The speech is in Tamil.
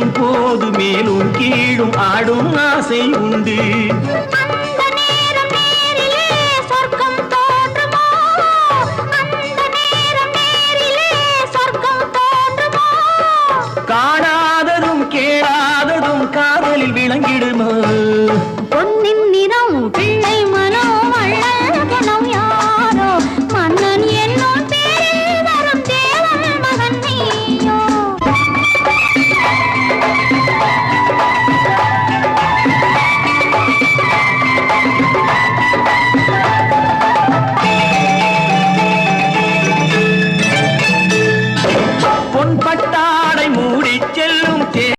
சேரும் போது மேலும் கீழும் ஆடும் ஆசை உண்டு. அந்த நேரம் நேரிலே சொர்க்கம் தோன்றுமோ, அந்த நேரம் நேரிலே சொர்க்கம் தோன்றுமோ. காணாததும் கேளாததும் காதலில் விளங்கிடுமோ.